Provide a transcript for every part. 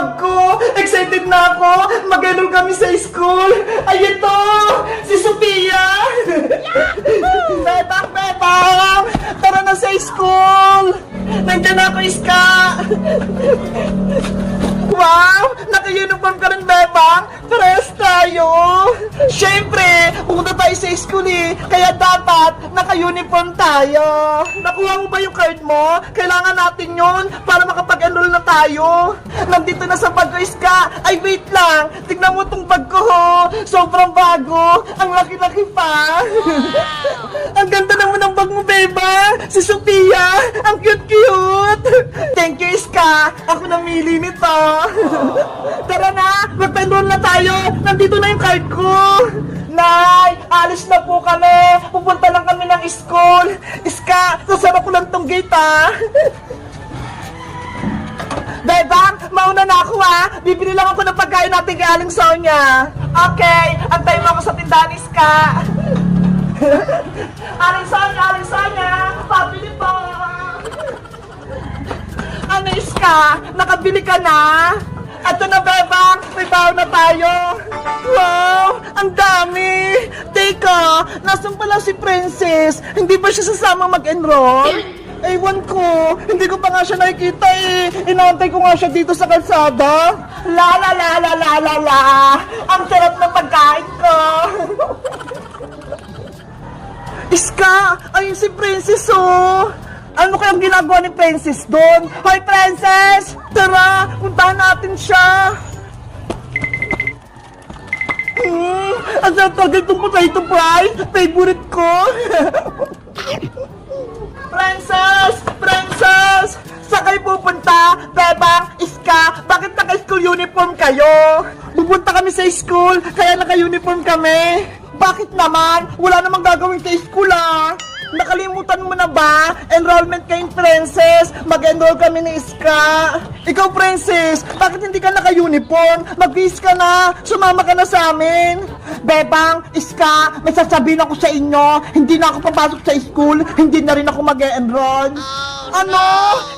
bag ko! Excited na ako! Mag-enroll kami sa school! Ay, ito! Si Sophia! Bebang! Bebang! Tara na sa school! Nandiyan na ako, Iska! Wow! Naka-uniform ka rin, Bebang! Parehas tayo! Siyempre, pupunta tayo sa school eh! Kaya dapat naka-uniform tayo! Nakuha mo ba yung card mo? Kailangan natin yun para makapag-enroll na tayo! Nandito na sa bag ko, Iska! Ay, wait lang! Tignan mo tong bag ko, ho! Sobrang bago! Ang laki-laki pa! Ang ganda naman ng bag mo, Beba! Si Sophia! Ang cute-cute! Thank you, Iska! Ako namili nito! Tara na! Mag-enroll na tayo! Nandito na yung card ko! Nay! Alis na po kami! Pupunta lang kami ng school! Iska! Sasara ko lang tong gate, ha! Bebang! Mauna na ako, ha! Bibili lang ako ng pagkain natin kay Aling Sonia! Okay! Antay mo ako sa tindahan, Iska! Aling Sonia! Aling Sonia! Pabili po! Ano, Iska? Nakabili ka na? Ato na, Bebang! May baon na tayo! Wow! Ang dami! Teka! Nasaan pala si Princess? Hindi ba siya sasama mag-enroll? Ewan ko! Hindi ko pa nga siya nakikita eh! Inaantay ko nga siya dito sa kalsada! La la la la la la la! Ang sarap ng pagkain ko! Iska! Ayun si Princess, oh! Ano kayang ginagawa ni Princess doon? Hoy, Princess! Tara, puntahan natin siya! Ang sarap talaga itong potato fries! Favorite ko! Princess! Princess! Saan kayo pupunta? Bebang, Iska, bakit naka-school uniform kayo? Pupunta kami sa school, kaya naka-uniform kami. Bakit naman? Wala namang gagawin sa school, ah! Nakalimutan mo na ba? Enrollment kayong Princess! Mag-enroll kami ni Iska! Ikaw, Princess! Bakit hindi ka naka-uniform? Mag-bis ka na! Sumama ka na sa amin! Bebang, Iska, may sasabihin ako sa inyo, hindi na ako papasok sa school, hindi na rin ako mag-enroll. Ano?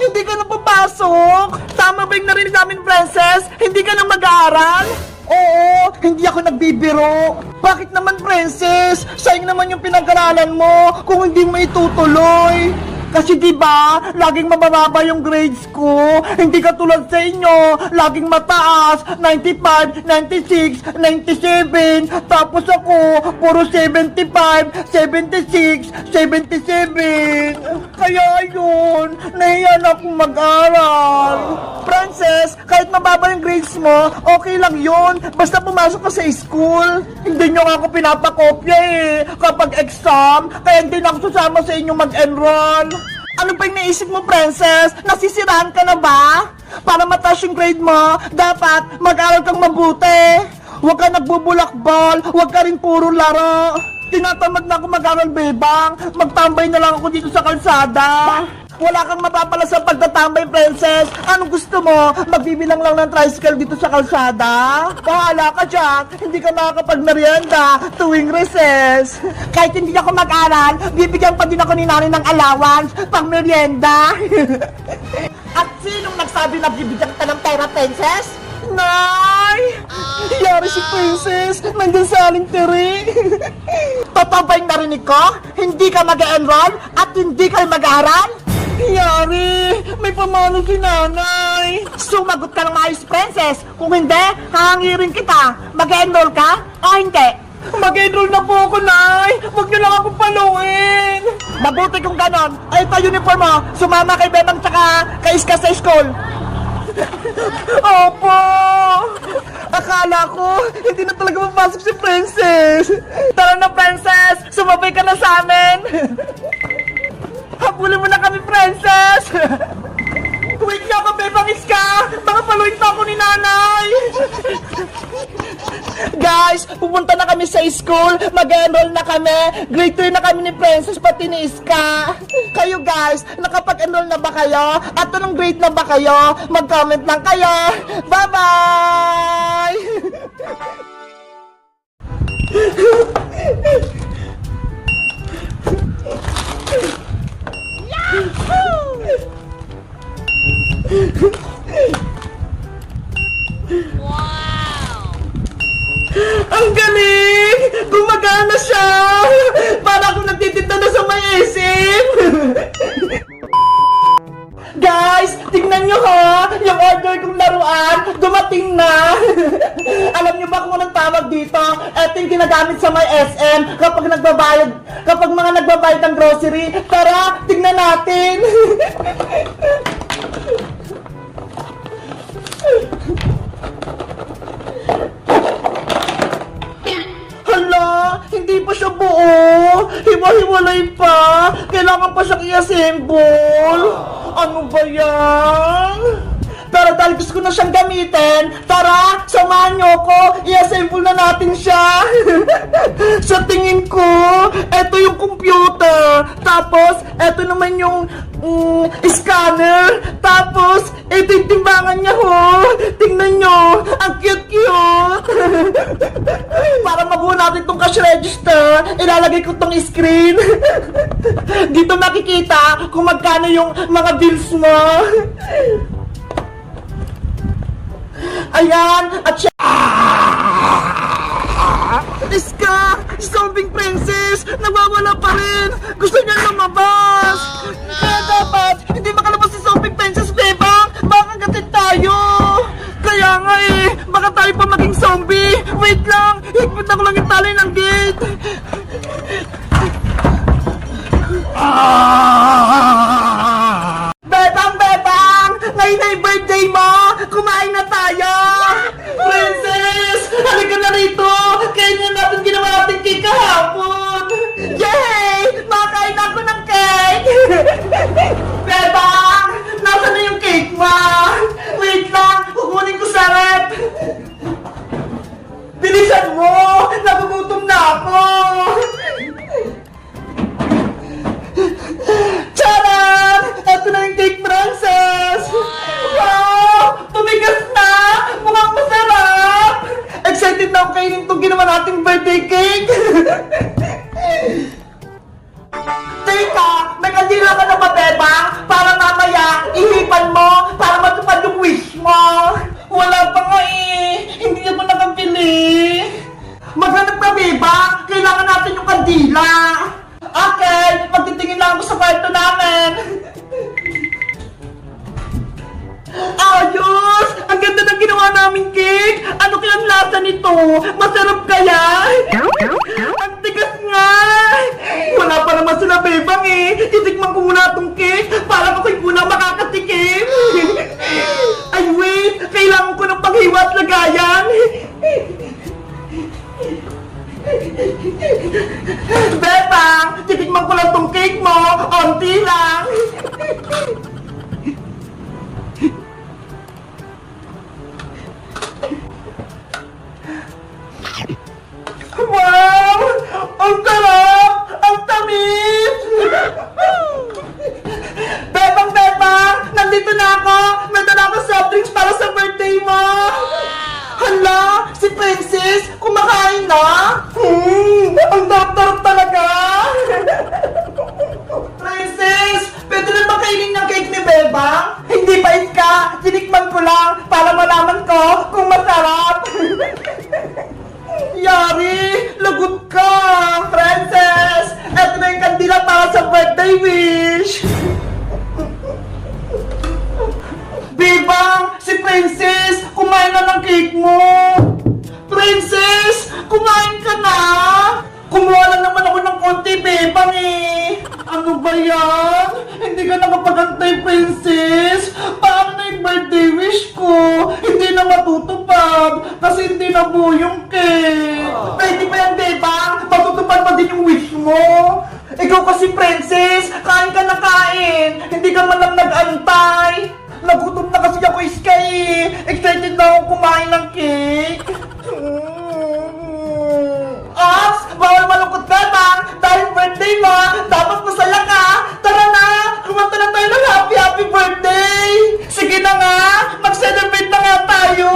Hindi ka na papasok? Tama ba yung narinig namin, Princess? Hindi ka na mag-aaral? Oo, hindi ako nagbibiro. Bakit naman, Princess? Sayang naman yung pinag-aralan mo kung hindi mo itutuloy. Kasi diba, laging mababa yung grades ko. Hindi katulad sa inyo, laging mataas, 95, 96, 97. Tapos ako, puro 75, 76, 77. Kaya yun, nahiya na akong mag-aral. Princess, kahit mababa yung grades mo, okay lang yun. Basta pumasok ka sa school. Hindi nyo nga ako pinapakopya eh, kapag exam. Kaya hindi na ako sasama sa inyo mag-enroll. Ano ba yung naisip mo, Princess? Nasisiraan ka na ba? Para mataas yung grade mo, dapat mag-aral kang mabuti. Huwag ka nagbubulakbol, huwag ka rin puro laro. Tinatamad na ako mag-aral, Bebang. Magtambay na lang ako dito sa kalsada. Wala kang mapapala sa pagtatambay, Princess. Anong gusto mo? Magbibilang lang ng tricycle dito sa kalsada? Bahala ka dyan. Hindi ka makakapag-merienda tuwing recess. Kahit hindi ako mag-aral, bibigyan pa din ako ni nanay ng allowance pang merienda. At sinong nagsabi na bibigyan ka ng pera, Princess? Nay! Yari si Princess! Nandun sa aling tiri! Totoo ba yung narinig ko? Hindi ka mag-enroll at hindi ka mag-aaral? Yari! May pamano si nanay! Sumagot ka ng maayos, Princess! Kung hindi, hahangirin kita! Mag-enroll ka o hindi? Mag-enroll na po ako, Nay! Huwag niyo lang akong paluin! Mabuti kung ganon! Ay, ito uniform mo! Sumama kay Bebang tsaka kay Iska sa school! Opo! Akala ko, hindi na talaga mapasok si Princess! Tara na, Princess! Sumabay ka na sa amin! Habulin mo na kami, Princess! Wait nga ka, Bebang Iska! Baka paluin pa ako ni nanay! Guys, pupunta na kami sa school, mag-enroll na kami, grade 3 na kami ni Princess pati ni Iska. Kayo guys, nakapag-enroll na ba kayo? At anong grade na ba kayo? Mag-comment lang kayo. Bye-bye! Yahoo! tingnan nyo ha, yung order kong laruan, dumating na. Alam nyo ba kung anong tawag dito? Ito yung ginagamit sa may SM kapag mga nagbabayad ng grocery. Tara, tingnan natin. Hala, hindi pa siya buo. Hiwa-hiwalay pa. Kailangan pa siyang i-assemble. Ano ba yan? Pero dahil gusto ko na siyang gamitin, tara, samahan niyo ko, i-assemble na natin siya. Sa tingin ko, eto yung computer. Tapos, eto naman yung scanner. Tapos, eto yung timbangan niya ho. Tingnan nyo, ang cute-cute. Para mabuo natin itong cash register, ilalagay ko itong screen. Dito makikita kung magkano yung mga bills mo. Ayan, at siya... Iska! Zombie princess! Nawawala pa rin! Gusto niya lumabas! Kaya dapat, hindi makalabas si zombie princess, beba! Baka gatit tayo! Kaya nga eh, baka tayo pa maging zombie! Wait lang! Higpit ako lang yung tali ng gate! Bebang! Bebang! Ngayon ay birthday mo! Kumain na tayo! Princess! Halika na rito! Kainin natin ginawa natin cake kahapon! Yay! Makain ako ng cake! Bebang! Nasaan na yung cake mo? Wait lang! Kukunin ko sa rep! Bilisan mo! Nagugutom na ako! Charan! Ito na yung cake, princess! Wow! Tumigas na! Mukhang masarap! Excited na ako kainin itong ginawa nating birthday cake! Teka! May kandila ka na ba, Bebang? Para mamaya, ihipan mo para matupad yung wish mo! Wala pa nga eh! Hindi ako nakabili! Maghanap ka, Bebang! Kailangan natin yung kandila! Okay! Magtitingin lang ako sa kwarto namin! Ayos! Ang ganda ng ginawa naming cake! Ano kaya ang lasa nito? Masarap kaya? Ang tigas nga! Wala pa naman sila, Bebang eh! Titikman ko muna itong cake para ako'y muna makakatikim! Ay wait! Kailangan ko ng paghiwa at lagayan! Bebang! Titikman ko lang itong cake mo! Onti lang! Wow! Ang sarap! Ang tamis! Bebang! Bebang! Nandito na ako! May dala ako soft drinks para sa birthday mo! Hala! Si Princess! Kumakain na! Ang darap-darap talaga! Princess! Pwede na ba kainin ng cake ni Bebang? Hindi pa iska! Tinikman ko lang para malaman ko kung masarap! Yari! Lagot ka! Princess! Eto na yung kandila para sa birthday wish! Bebang! Si Princess! Kumain na ng cake mo! Princess! Kumain ka na! Kumuha lang naman ako ng konti, Bebang eh! Ano ba yan? Hindi ka nakapagantay, Princess! Paano na yung birthday wish ko? Hindi na matutupad kasi hindi na buo yung cake! Pwede ba yan, Bebang? Matutupad pa din yung wish mo? Ikaw kasi, Princess! Kain ka na kain! Hindi ka man lang nag-antay! Nagutom na kasi ako, Iskay eh! Excited na ako kumain ng cake! Ops! Bawal malungkot, Bebang! Dahil birthday mo, dapat masaya ka! Tara na! Kumanta na tayo ng happy birthday! Sige na nga! Mag-celebrate na nga tayo!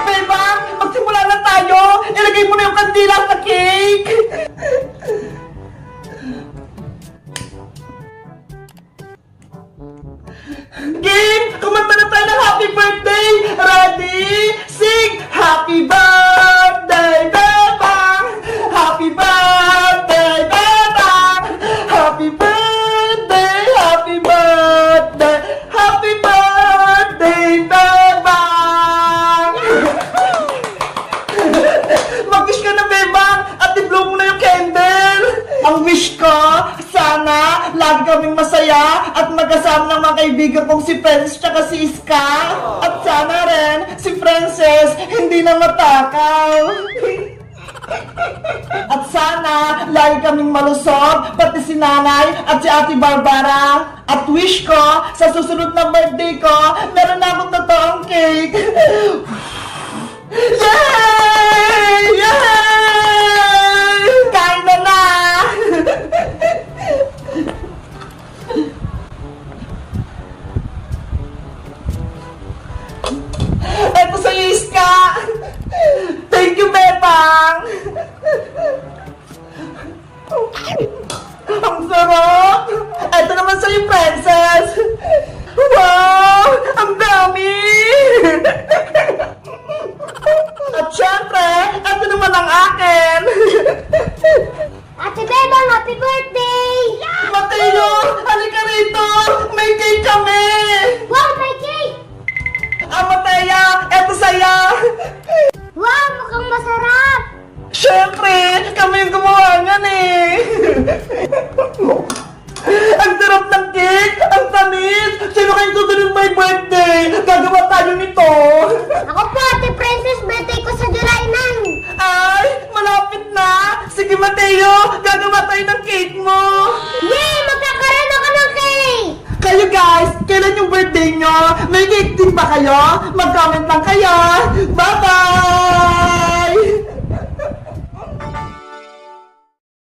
Bebang! Magsimula na tayo! Ilagay mo na yung kandila sa cake! Game! Kumanta na tayo ng happy birthday! Ready? Sing! Happy birthday, Bebang! Happy birthday, Bebang! Happy birthday, happy birthday, happy birthday! kasama ng mga kaibigan kong si Friends tsaka si Iska. At sana rin, si Princess hindi na matakaw. At sana, lagi kaming malusog, pati si Nanay at si Ate Barbara. At wish ko, sa susunod na birthday ko, meron na akong totoong cake. Yay! Yay! Kain na na! Eto sa'yo, Iska! Thank you, Bebang! Ang sarap! Eto naman sa'yo, Princess! Wow! Ang dami! At syempre, eto naman ang akin! Ate Bebang, happy birthday! Mateo! Halika rito! May cake kami! Wow, may cake! Matea! Eto sa'yo! Wow, mukhang masarap! Syempre! Kami yung gumawa niyan eh! Ang sarap ng cake! Ang tamis! Sino kayong susunod my birthday? Gagawa tayo nito! Ako po, Ate Princess, birthday ko sa July 9! Ay! Malapit na! Sige Mateo! Gagawa tayo ng cake mo! Yay! Magkakaroon ako ng cake! Kayo guys! Kailan yung birthday nyo? May cake din ba kayo? Mag-comment lang kayo! Bye-bye!